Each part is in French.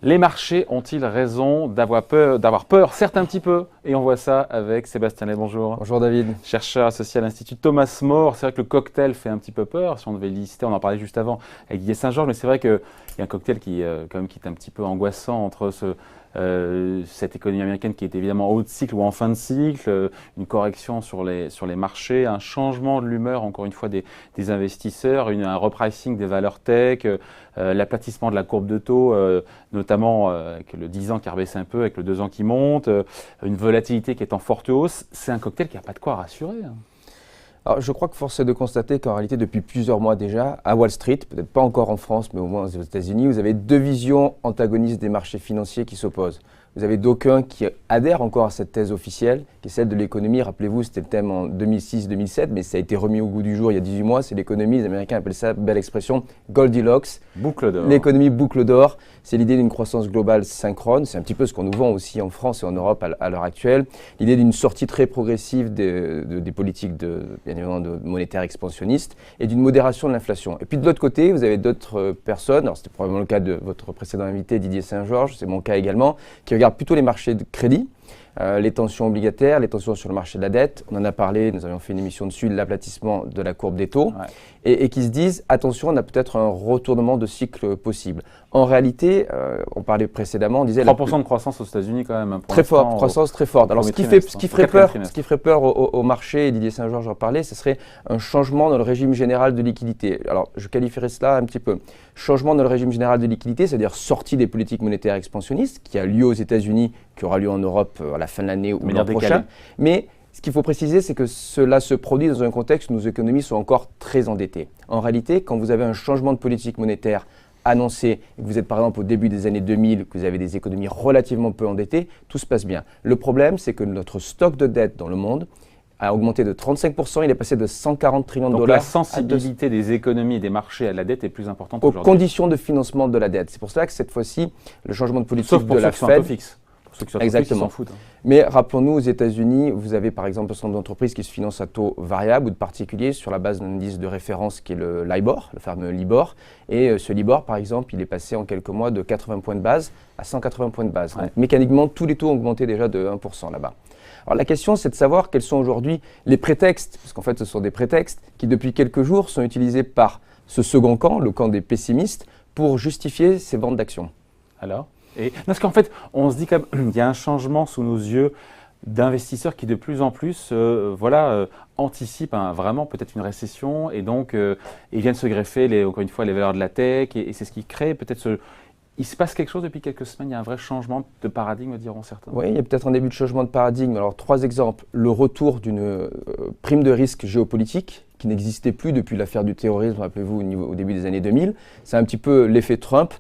Les marchés ont-ils raison d'avoir peur, certes un petit peu, et on voit ça avec Sébastien Lay, bonjour. Bonjour David. Chercheur associé à l'Institut Thomas More. C'est vrai que le cocktail fait un petit peu peur, si on devait le lister, on en parlait juste avant avec Didier Saint-Georges, mais c'est vrai qu'il y a un cocktail qui est un petit peu angoissant entre cette économie américaine qui est évidemment haut de cycle ou en fin de cycle, une correction sur les marchés, un changement de l'humeur encore une fois des investisseurs, un repricing des valeurs tech, l'aplatissement de la courbe de taux, notamment avec le 10 ans qui a rebaissé un peu, avec le 2 ans qui monte, une volatilité qui est en forte hausse. C'est un cocktail qui n'a pas de quoi rassurer. Alors, je crois que force est de constater qu'en réalité, depuis plusieurs mois déjà, à Wall Street, peut-être pas encore en France, mais au moins aux États-Unis, vous avez deux visions antagonistes des marchés financiers qui s'opposent. Vous avez d'aucuns qui adhèrent encore à cette thèse officielle, qui est celle de l'économie. Rappelez-vous, c'était le thème en 2006-2007, mais ça a été remis au goût du jour il y a 18 mois. C'est l'économie, les Américains appellent ça, belle expression, Goldilocks. Boucle d'or. L'économie boucle d'or, c'est l'idée d'une croissance globale synchrone. C'est un petit peu ce qu'on nous vend aussi en France et en Europe à l'heure actuelle. L'idée d'une sortie très progressive des politiques bien évidemment monétaires expansionnistes et d'une modération de l'inflation. Et puis de l'autre côté, vous avez d'autres personnes, alors c'était probablement le cas de votre précédent invité Didier Saint-Georges, c'est mon cas également, qui regardent plutôt les marchés de crédit, les tensions obligataires, les tensions sur le marché de la dette. On en a parlé, nous avions fait une émission dessus, l'aplatissement de la courbe des taux, et qui se disent, attention, on a peut-être un retournement de cycle possible. En réalité, on parlait précédemment, on disait… 3% de croissance aux États-Unis quand même. Très forte, croissance très forte. Alors ce qui ferait peur au marché, et Didier Saint-Georges en parlait, ce serait un changement dans le régime général de liquidité. Alors je qualifierais cela un petit peu. Changement dans le régime général de liquidité, c'est-à-dire sortie des politiques monétaires expansionnistes, qui a lieu aux États-Unis, qui aura lieu en Europe à la fin de l'année ou l'an prochain. Mais ce qu'il faut préciser, c'est que cela se produit dans un contexte où nos économies sont encore très endettées. En réalité, quand vous avez un changement de politique monétaire annoncé, et que vous êtes par exemple au début des années 2000, que vous avez des économies relativement peu endettées, tout se passe bien. Le problème, c'est que notre stock de dette dans le monde a augmenté de 35%, il est passé de 140 trillions de dollars. Donc la sensibilité des économies et des marchés à la dette est plus importante aux aujourd'hui. Conditions de financement de la dette. C'est pour cela que cette fois-ci, le changement de politique Sauf pour de la ceux qui sont un peu Fed… fixes. Pour ceux qui sont Exactement. S'en foutent. Mais rappelons-nous, aux États-Unis, vous avez par exemple un certain nombre d'entreprises qui se financent à taux variable ou de particulier sur la base d'un indice de référence qui est le LIBOR, le fameux LIBOR. Et ce LIBOR, par exemple, il est passé en quelques mois de 80 points de base à 180 points de base. Donc, mécaniquement, tous les taux ont augmenté déjà de 1% là-bas. Alors la question, c'est de savoir quels sont aujourd'hui les prétextes, parce qu'en fait, ce sont des prétextes qui, depuis quelques jours, sont utilisés par ce second camp, le camp des pessimistes, pour justifier ces ventes d'actions. Alors parce qu'en fait, on se dit qu'il y a un changement sous nos yeux d'investisseurs qui de plus en plus anticipent vraiment peut-être une récession et donc ils viennent se greffer encore une fois les valeurs de la tech et c'est ce qui crée peut-être Il se passe quelque chose depuis quelques semaines, il y a un vrai changement de paradigme, diront certains. Oui, il y a peut-être un début de changement de paradigme. Alors, 3 exemples. Le retour d'une prime de risque géopolitique qui n'existait plus depuis l'affaire du terrorisme, rappelez-vous, au début des années 2000. C'est un petit peu l'effet Trump.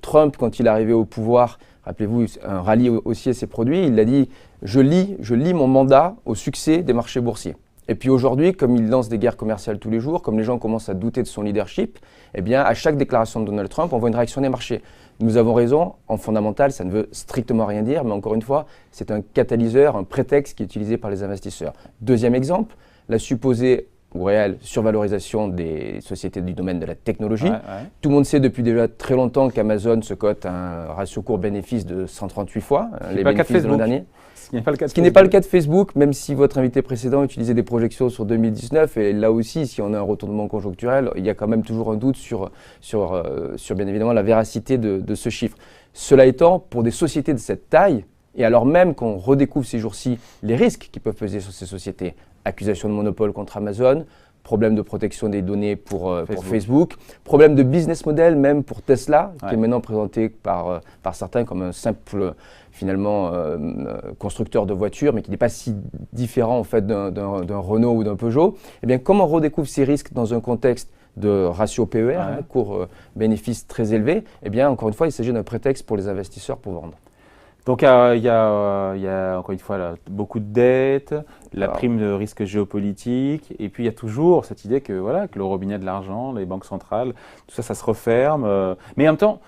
Trump, quand il est arrivé au pouvoir, rappelez-vous, un rallye haussier s'est produit. Il a dit « je lie mon mandat au succès des marchés boursiers ». Et puis aujourd'hui, comme il lance des guerres commerciales tous les jours, comme les gens commencent à douter de son leadership, eh bien, à chaque déclaration de Donald Trump, on voit une réaction des marchés. Nous avons raison, en fondamental, ça ne veut strictement rien dire, mais encore une fois, c'est un catalyseur, un prétexte qui est utilisé par les investisseurs. Deuxième exemple, la supposée ou réelle survalorisation des sociétés du domaine de la technologie. Tout le monde sait depuis déjà très longtemps qu'Amazon se cote à un ratio court-bénéfice de 138 fois, les bénéfices de l'an dernier. Ce qui n'est pas le cas de Facebook, même si votre invité précédent utilisait des projections sur 2019. Et là aussi, si on a un retournement conjoncturel, il y a quand même toujours un doute sur bien évidemment la véracité de ce chiffre. Cela étant, pour des sociétés de cette taille, et alors même qu'on redécouvre ces jours-ci les risques qui peuvent peser sur ces sociétés, accusation de monopole contre Amazon, problème de protection des données pour Facebook, problème de business model même pour Tesla, qui est maintenant présenté par certains comme un simple finalement constructeur de voitures, mais qui n'est pas si différent en fait d'un Renault ou d'un Peugeot. Eh bien, comme on redécouvre ces risques dans un contexte de ratio PER, cours bénéfice très élevé, eh bien, encore une fois, il s'agit d'un prétexte pour les investisseurs pour vendre. Donc, il y a encore une fois beaucoup de dettes, la prime de risque géopolitique, et puis il y a toujours cette idée que le robinet de l'argent, les banques centrales, tout ça, ça se referme. Mais en même temps,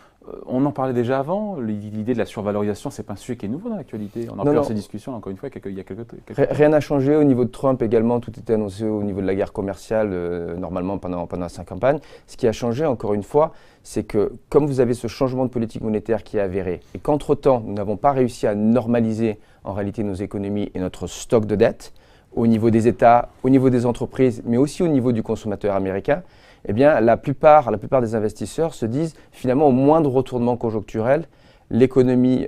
On en parlait déjà avant, l'idée de la survalorisation, c'est pas un sujet qui est nouveau dans l'actualité. On a pu avoir ces discussions, encore une fois, il y a quelques Rien n'a changé au niveau de Trump également, tout était annoncé au niveau de la guerre commerciale, normalement pendant sa campagne. Ce qui a changé, encore une fois, c'est que comme vous avez ce changement de politique monétaire qui est avéré, et qu'entre-temps, nous n'avons pas réussi à normaliser en réalité nos économies et notre stock de dette, au niveau des États, au niveau des entreprises, mais aussi au niveau du consommateur américain, eh bien, la plupart des investisseurs se disent finalement au moindre retournement conjoncturel, l'économie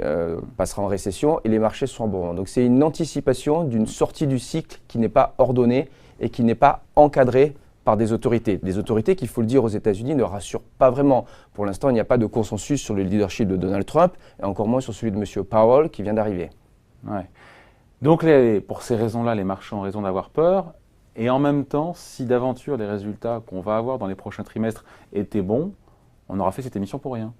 passera en récession et les marchés seront bons. Donc c'est une anticipation d'une sortie du cycle qui n'est pas ordonnée et qui n'est pas encadrée par des autorités. Des autorités qui, il faut le dire, aux États-Unis ne rassurent pas vraiment. Pour l'instant, il n'y a pas de consensus sur le leadership de Donald Trump et encore moins sur celui de M. Powell qui vient d'arriver. Ouais. Donc pour ces raisons-là, les marchés ont raison d'avoir peur. Et en même temps, si d'aventure les résultats qu'on va avoir dans les prochains trimestres étaient bons, on aura fait cette émission pour rien.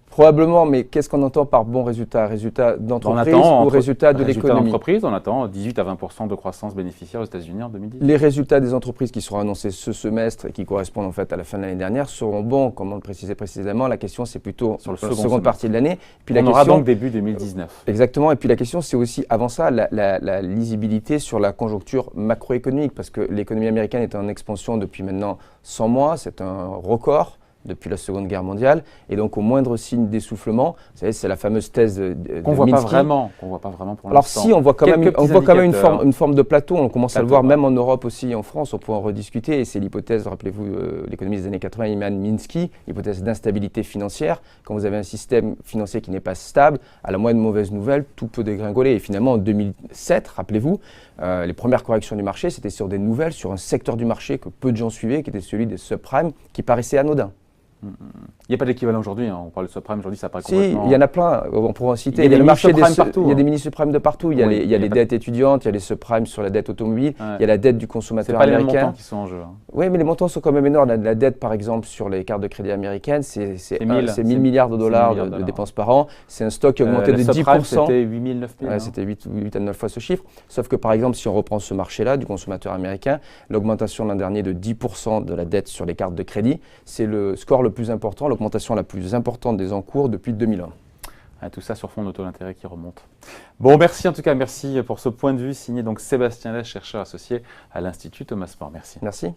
Probablement, mais qu'est-ce qu'on entend par bon résultat? Résultat d'entreprise ou résultat de l'économie? D'entreprise, on attend 18 à 20% de croissance bénéficiaire aux États-Unis en 2010. Les résultats des entreprises qui seront annoncés ce semestre et qui correspondent en fait à la fin de l'année dernière seront bons, comme on le précisait précisément. La question, c'est plutôt sur la seconde partie de l'année. On aura donc début 2019. Exactement. Et puis la question, c'est aussi avant ça la lisibilité sur la conjoncture macroéconomique, parce que l'économie américaine est en expansion depuis maintenant 100 mois. C'est un record depuis la Seconde Guerre mondiale, et donc au moindre signe d'essoufflement, vous savez, c'est la fameuse thèse de qu'on ne voit pas vraiment pour l'instant. Alors si, on voit quand même une forme de plateau, on commence à le voir même en Europe aussi, en France, on peut en rediscuter, et c'est l'hypothèse, rappelez-vous, l'économiste des années 80, Iman Minsky, l'hypothèse d'instabilité financière. Quand vous avez un système financier qui n'est pas stable, à la moindre mauvaise nouvelle, tout peut dégringoler. Et finalement, en 2007, rappelez-vous, les premières corrections du marché, c'était sur des nouvelles, sur un secteur du marché que peu de gens suivaient, qui était celui des subprimes, qui paraissait anodin. Il n'y a pas d'équivalent aujourd'hui, hein. On parle de subprime aujourd'hui, ça paraît complètement... Si, il y en a plein, on pourrait en citer. Il y a le marché des partout. Il y a des mini-subprimes de partout. Il y a les dettes étudiantes, il y a les subprimes sur la dette automobile, il y a la dette du consommateur américain. C'est pas les montants qui sont en jeu. Hein. Oui, mais les montants sont quand même énormes. La dette, par exemple, sur les cartes de crédit américaines, c'est 1000 milliards de dollars de dépenses par an. C'est un stock qui a augmenté de 10%. C'était 8 000, 9 000. Ouais, c'était 8 à 9 fois ce chiffre. Sauf que, par exemple, si on reprend ce marché-là du consommateur américain, l'augmentation l'an dernier de 10% de la dette sur les cartes de crédit, c'est le score le plus important, l'augmentation la plus importante des encours depuis 2001. Tout ça sur fond de taux d'intérêt qui remonte. Bon, merci en tout cas, merci pour ce point de vue signé donc Sébastien Lèche, chercheur associé à l'Institut Thomas More. Merci. Merci.